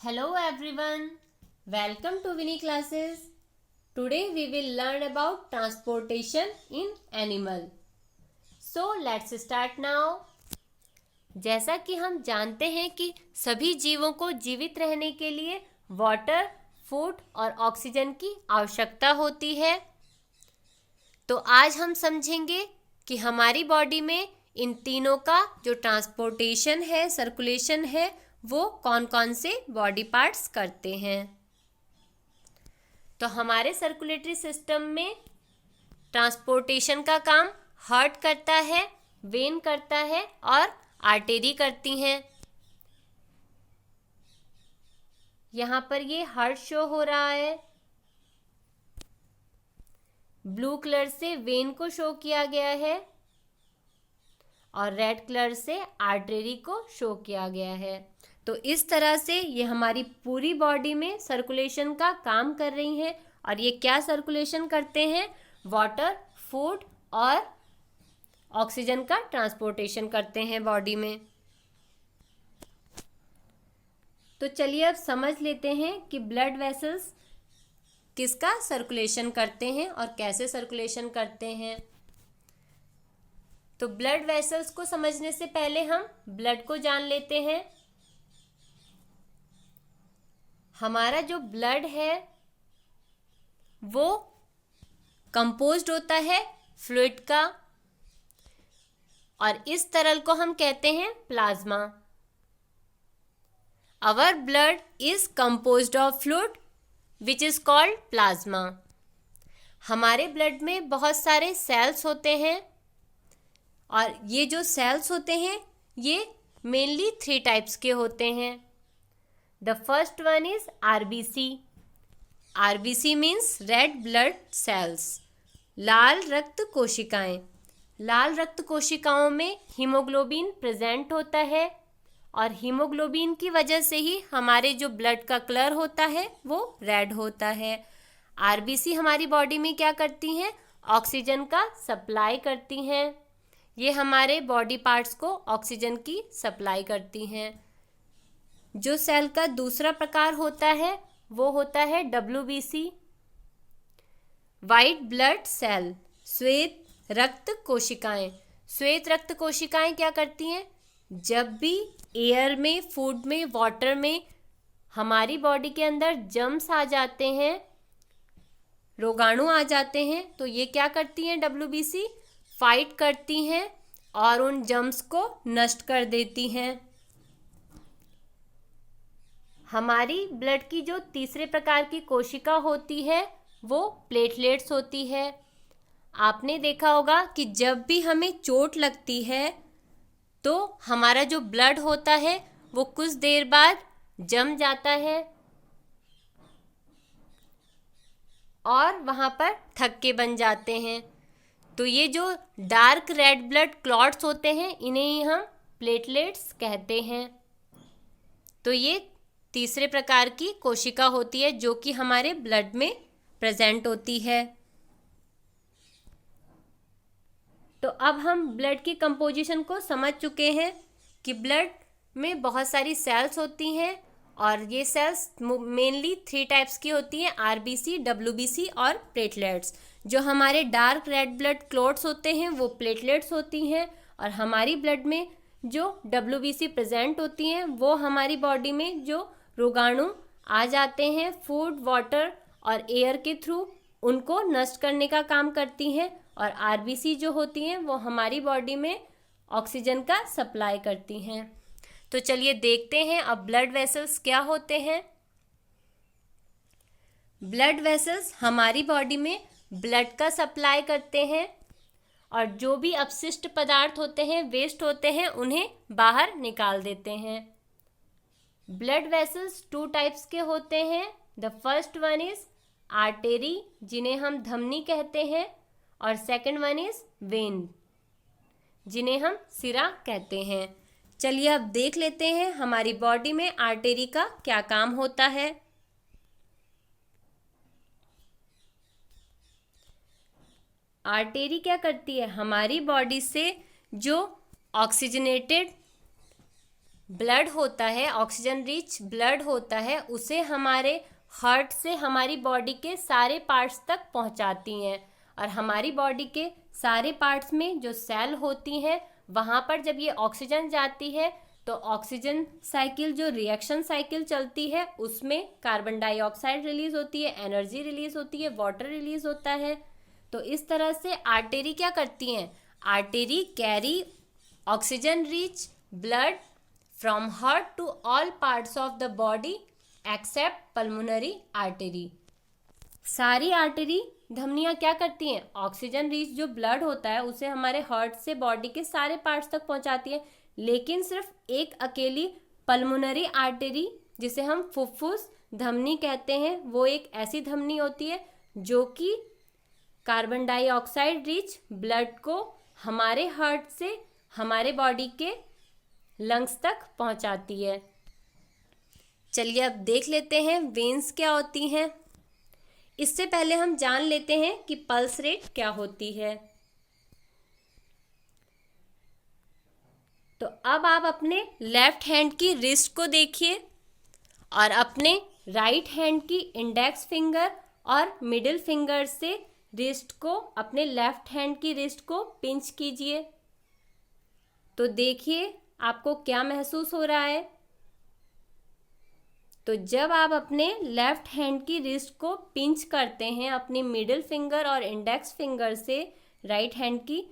Hello everyone, welcome to Winnie classes. Today we will learn about transportation in animal. So let's start now. जैसा कि हम जानते हैं कि सभी जीवों को जीवित रहने के लिए वाटर, फूड और ऑक्सीजन की आवश्यकता होती है। तो आज हम समझेंगे कि हमारी बॉडी में इन तीनों का जो ट्रांसपोर्टेशन है, सर्कुलेशन है, वो कौन कौन से बॉडी पार्ट्स करते हैं। तो हमारे सर्कुलेटरी सिस्टम में ट्रांसपोर्टेशन का काम हार्ट करता है, वेन करता है और आर्टरी करती हैं। यहाँ पर ये हार्ट शो हो रहा है, ब्लू कलर से वेन को शो किया गया है और रेड कलर से आर्टरी को शो किया गया है। तो इस तरह से ये हमारी पूरी बॉडी में सर्कुलेशन का काम कर रही हैं। और ये क्या सर्कुलेशन करते हैं? वाटर, फूड और ऑक्सीजन का ट्रांसपोर्टेशन करते हैं बॉडी में। तो चलिए अब समझ लेते हैं कि ब्लड वेसल्स किसका सर्कुलेशन करते हैं और कैसे सर्कुलेशन करते हैं। तो ब्लड वेसल्स को समझने से पहले हम ब्लड को जान लेते हैं। हमारा जो ब्लड है वो कंपोज्ड होता है फ्लूइड का और इस तरल को हम कहते हैं plasma. Our blood is composed of fluid which is called plasma. हमारे ब्लड में बहुत सारे सेल्स होते हैं और ये जो सेल्स होते हैं ये मेनली 3 टाइप्स के होते हैं। The first one is RBC. RBC means red blood cells, लाल रक्त कोशिकाएं। लाल रक्त कोशिकाओं में हीमोग्लोबिन प्रेजेंट होता है और हीमोग्लोबिन की वजह से ही हमारे जो ब्लड का कलर होता है वो रेड होता है। आरबीसी हमारी बॉडी में क्या करती हैं? ऑक्सीजन का सप्लाई करती हैं। ये हमारे बॉडी पार्ट्स को ऑक्सीजन की सप्लाई करती हैं। जो सेल का दूसरा प्रकार होता है वो होता है डब्ल्यूबीसी, वाइट ब्लड सेल, श्वेत रक्त कोशिकाएं। श्वेत रक्त कोशिकाएं क्या करती हैं? जब भी एयर में, फूड में, वाटर में हमारी बॉडी के अंदर जर्म्स आ जाते हैं, रोगाणु आ जाते हैं, तो ये क्या करती हैं? डब्ल्यूबीसी फाइट करती हैं और उन जर्म्स को नष्ट कर देती हैं। हमारी ब्लड की जो तीसरे प्रकार की कोशिका होती है वो प्लेटलेट्स होती है। आपने देखा होगा कि जब भी हमें चोट लगती है तो हमारा जो ब्लड होता है वो कुछ देर बाद जम जाता है और वहाँ पर थक्के बन जाते हैं। तो ये जो डार्क रेड ब्लड क्लॉट्स होते हैं इन्हें ही हम प्लेटलेट्स कहते हैं। तो ये तीसरे प्रकार की कोशिका होती है जो कि हमारे ब्लड में प्रेजेंट होती है। तो अब हम ब्लड की कंपोजिशन को समझ चुके हैं कि ब्लड में बहुत सारी सेल्स होती हैं और ये सेल्स मेनली 3 टाइप्स की होती हैं, आरबीसी, डब्ल्यूबीसी और प्लेटलेट्स। जो हमारे डार्क रेड ब्लड क्लॉट्स होते हैं वो प्लेटलेट्स होती हैं और हमारी ब्लड में जो डब्ल्यूबीसी प्रेजेंट होती हैं वो हमारी बॉडी में जो रोगाणु आ जाते हैं फूड, वाटर और एयर के थ्रू उनको नष्ट करने का काम करती हैं और आरबीसी जो होती हैं वो हमारी बॉडी में ऑक्सीजन का सप्लाई करती हैं। तो चलिए देखते हैं अब ब्लड वेसल्स क्या होते हैं। ब्लड वेसल्स हमारी बॉडी में ब्लड का सप्लाई करते हैं और जो भी अपशिष्ट पदार्थ होते हैं, वेस्ट होते हैं, उन्हें बाहर निकाल देते हैं। ब्लड वेसल्स 2 टाइप्स के होते हैं। The first one is artery जिन्हें हम धमनी कहते हैं और सेकंड वन इज वेन जिन्हें हम सिरा कहते हैं। चलिए अब देख लेते हैं हमारी बॉडी में आर्टेरी का क्या काम होता है। आर्टेरी क्या करती है? हमारी बॉडी से जो ऑक्सीजनेटेड ब्लड होता है, ऑक्सीजन रिच ब्लड होता है, उसे हमारे हार्ट से हमारी बॉडी के सारे पार्ट्स तक पहुंचाती हैं। और हमारी बॉडी के सारे पार्ट्स में जो सेल होती हैं वहाँ पर जब ये ऑक्सीजन जाती है तो ऑक्सीजन साइकिल जो रिएक्शन साइकिल चलती है उसमें कार्बन डाइऑक्साइड रिलीज होती है, एनर्जी रिलीज होती है, वाटर रिलीज होता है। तो इस तरह से आर्टरी क्या करती हैं? Artery carry oxygen rich blood from heart to all parts of the body except pulmonary artery. सारी आर्टरी धमनियाँ क्या करती हैं? ऑक्सीजन रिच जो ब्लड होता है उसे हमारे हार्ट से बॉडी के सारे पार्ट्स तक पहुंचाती है, लेकिन सिर्फ एक अकेली पल्मोनरी आर्टरी जिसे हम फुफ्फुस धमनी कहते हैं, वो एक ऐसी धमनी होती है जो कि कार्बन डाइऑक्साइड रिच ब्लड को हमारे हार्ट से हमारे बॉडी के लंग्स तक पहुंचाती है। चलिए अब देख लेते हैं वेन्स क्या होती हैं। इससे पहले हम जान लेते हैं कि पल्स रेट क्या होती है। तो अब आप अपने लेफ्ट हैंड की रिस्ट को देखिए और अपने राइट हैंड की इंडेक्स फिंगर और मिडिल फिंगर से रिस्ट को, अपने लेफ्ट हैंड की रिस्ट को पिंच कीजिए। तो देखिए आपको क्या महसूस हो रहा है। तो जब आप अपने लेफ्ट हैंड की रिस्ट को पिंच करते हैं अपनी मिडिल फिंगर और इंडेक्स फिंगर से राइट हैंड की,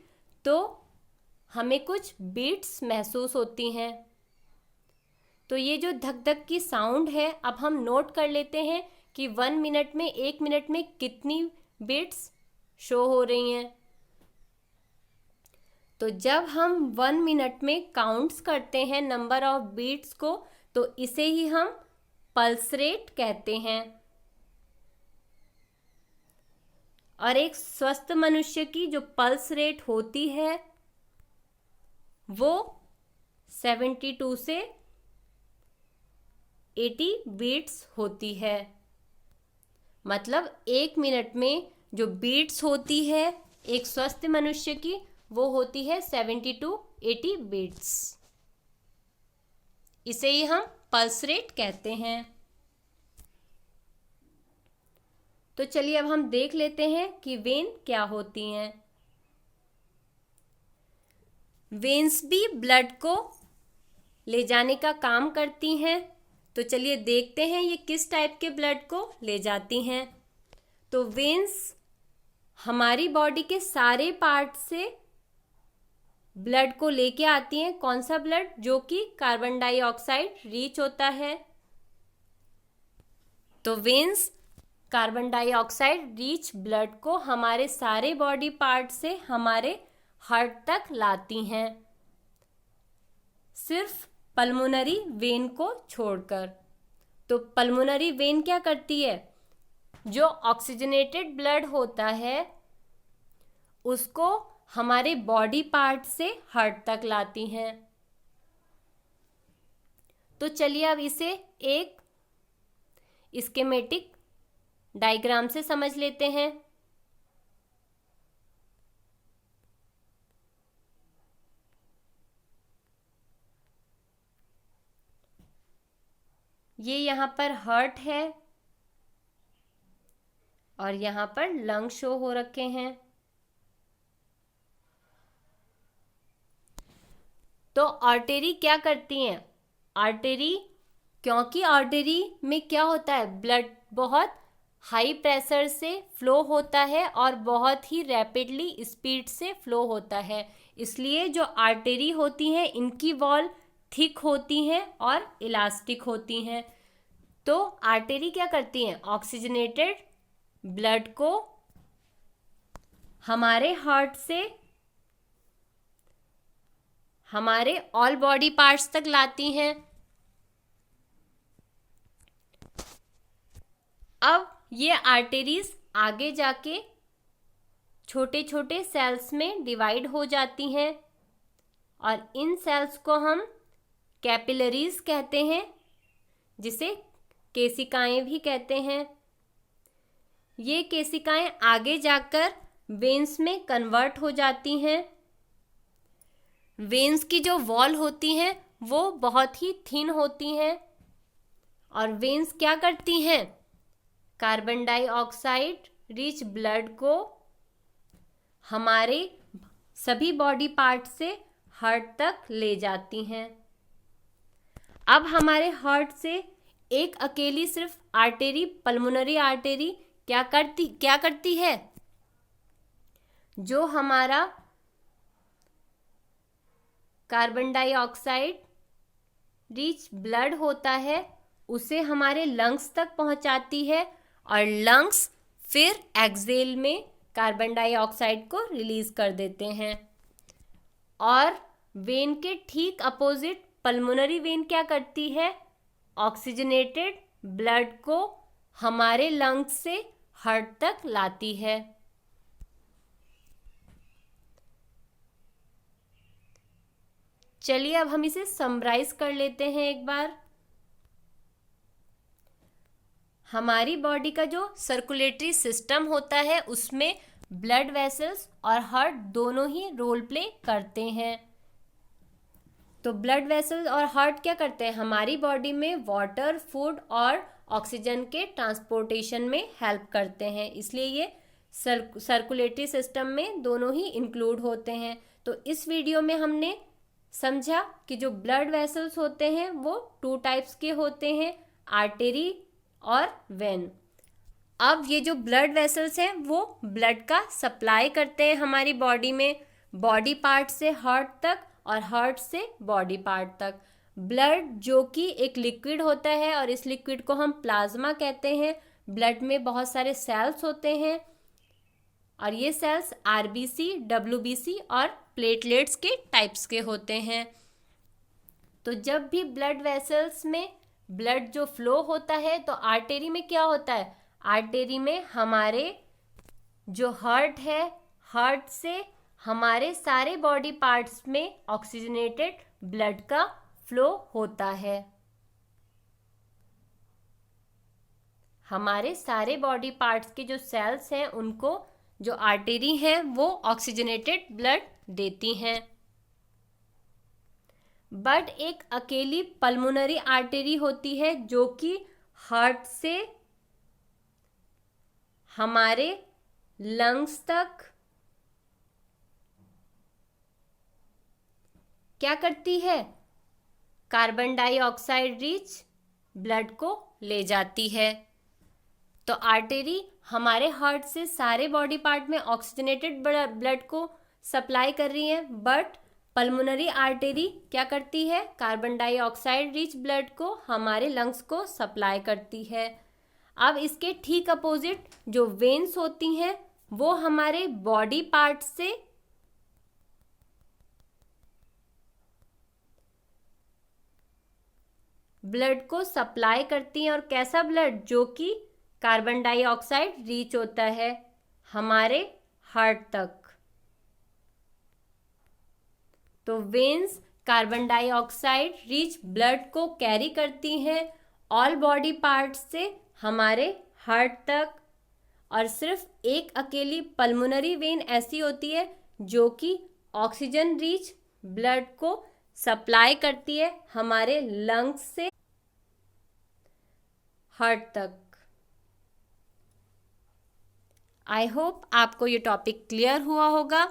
तो हमें कुछ बीट्स महसूस होती हैं। तो ये जो धक धक की साउंड है, अब हम नोट कर लेते हैं कि 1 मिनट में, 1 मिनट में कितनी बीट्स शो हो रही हैं। तो जब हम 1 मिनट में काउंट्स करते हैं नंबर ऑफ बीट्स को, तो इसे ही हम पल्स रेट कहते हैं। और एक स्वस्थ मनुष्य की जो पल्स रेट होती है वो 72 से 80 बीट्स होती है। मतलब 1 मिनट में जो बीट्स होती है एक स्वस्थ मनुष्य की, वो होती है 70-80 बीट्स। इसे ही हम पल्स रेट कहते हैं। तो चलिए अब हम देख लेते हैं कि वेन क्या होती हैं। वेन्स भी ब्लड को ले जाने का काम करती हैं। तो चलिए देखते हैं ये किस टाइप के ब्लड को ले जाती हैं। तो वेन्स हमारी बॉडी के सारे पार्ट से ब्लड को लेके आती हैं। कौन सा ब्लड? जो कि कार्बन डाइऑक्साइड रिच होता है। तो veins carbon dioxide rich blood को हमारे सारे बॉडी पार्ट से हमारे हार्ट तक लाती हैं, सिर्फ पल्मोनरी वेन को छोड़कर। तो पल्मोनरी वेन क्या करती है? जो ऑक्सीजनेटेड ब्लड होता है उसको हमारे बॉडी पार्ट से हार्ट तक लाती हैं। तो चलिए अब इसे एक स्कीमेटिक डायग्राम से समझ लेते हैं। ये यहाँ पर हार्ट है और यहाँ पर लंग शो हो रखे हैं। तो आर्टरी क्या करती हैं? आर्टरी, क्योंकि आर्टरी में क्या होता है, ब्लड बहुत हाई प्रेशर से फ्लो होता है और बहुत ही रैपिडली स्पीड से फ्लो होता है, इसलिए जो आर्टरी होती हैं इनकी वॉल थिक होती हैं और इलास्टिक होती हैं। तो आर्टरी क्या करती हैं? ऑक्सीजनेटेड ब्लड को हमारे हार्ट से हमारे ऑल बॉडी पार्ट्स तक लाती हैं। अब ये आर्टरीज आगे जाके छोटे छोटे सेल्स में डिवाइड हो जाती हैं और इन सेल्स को हम कैपिलरीज कहते हैं, जिसे केशिकाएं भी कहते हैं। ये केशिकाएं आगे जाकर वेन्स में कन्वर्ट हो जाती हैं। वेन्स की जो वॉल होती हैं वो बहुत ही थिन होती हैं। और वेन्स क्या करती हैं? कार्बन डाइऑक्साइड रिच ब्लड को हमारे सभी बॉडी पार्ट से हार्ट तक ले जाती हैं। अब हमारे हार्ट से एक अकेली सिर्फ आर्टेरी, पल्मोनरी आर्टेरी क्या करती है? जो हमारा कार्बन डाइऑक्साइड रिच ब्लड होता है उसे हमारे लंग्स तक पहुंचाती है और लंग्स फिर एक्सहेल में कार्बन डाइऑक्साइड को रिलीज कर देते हैं। और वेन के ठीक अपोजिट पल्मोनरी वेन क्या करती है? ऑक्सीजनेटेड ब्लड को हमारे लंग्स से हार्ट तक लाती है। चलिए अब हम इसे समराइज कर लेते हैं एक बार। हमारी बॉडी का जो सर्कुलेटरी सिस्टम होता है उसमें ब्लड वेसल्स और हार्ट दोनों ही रोल प्ले करते हैं। तो ब्लड वेसल्स और हार्ट क्या करते हैं? हमारी बॉडी में वाटर, फूड और ऑक्सीजन के ट्रांसपोर्टेशन में हेल्प करते हैं, इसलिए ये सर्कुलेटरी सिस्टम में दोनों ही इंक्लूड होते हैं। तो इस वीडियो में हमने समझा कि जो ब्लड वेसल्स होते हैं वो 2 टाइप्स के होते हैं, आर्टेरी और वेन। अब ये जो ब्लड वेसल्स हैं वो ब्लड का सप्लाई करते हैं हमारी बॉडी में, बॉडी पार्ट से हार्ट तक और हार्ट से बॉडी पार्ट तक। ब्लड जो कि एक लिक्विड होता है और इस लिक्विड को हम प्लाज्मा कहते हैं। ब्लड में बहुत सारे सेल्स होते हैं और ये सेल्स आरबीसी, डब्ल्यूबीसी और प्लेटलेट्स के टाइप्स के होते हैं। तो जब भी ब्लड वेसल्स में ब्लड जो फ्लो होता है तो आर्टेरी में क्या होता है? आर्टेरी में हमारे जो हार्ट है, हार्ट से हमारे सारे बॉडी पार्ट्स में ऑक्सीजनेटेड ब्लड का फ्लो होता है। हमारे सारे बॉडी पार्ट्स के जो सेल्स हैं उनको जो आर्टेरी हैं वो ऑक्सीजनेटेड ब्लड देती हैं। बट एक अकेली पल्मोनरी आर्टेरी होती है जो कि हार्ट से हमारे लंग्स तक क्या करती है? कार्बन डाइऑक्साइड रिच ब्लड को ले जाती है। तो आर्टेरी हमारे हार्ट से सारे बॉडी पार्ट में ऑक्सीजनेटेड ब्लड को सप्लाई कर रही है, बट पल्मोनरी आर्टेरी क्या करती है? कार्बन डाइऑक्साइड रिच ब्लड को हमारे लंग्स को सप्लाई करती है। अब इसके ठीक अपोजिट जो वेन्स होती हैं वो हमारे बॉडी पार्ट से ब्लड को सप्लाई करती हैं। और कैसा ब्लड? जो कि कार्बन डाइऑक्साइड रिच होता है हमारे हार्ट तक। तो veins carbon dioxide rich blood को कैरी करती हैं ऑल बॉडी पार्ट्स से हमारे हार्ट तक। और सिर्फ एक अकेली पल्मोनरी वेन ऐसी होती है जो कि ऑक्सीजन रिच ब्लड को सप्लाई करती है हमारे लंग्स से हार्ट तक। आई होप आपको ये टॉपिक क्लियर हुआ होगा।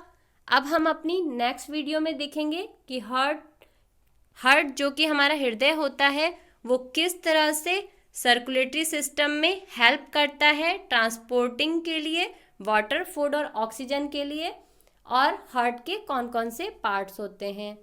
अब हम अपनी नेक्स्ट वीडियो में देखेंगे कि हार्ट जो कि हमारा हृदय होता है वो किस तरह से सर्कुलेटरी सिस्टम में हेल्प करता है ट्रांसपोर्टिंग के लिए, वाटर, फूड और ऑक्सीजन के लिए, और हार्ट के कौन कौन से पार्ट्स होते हैं।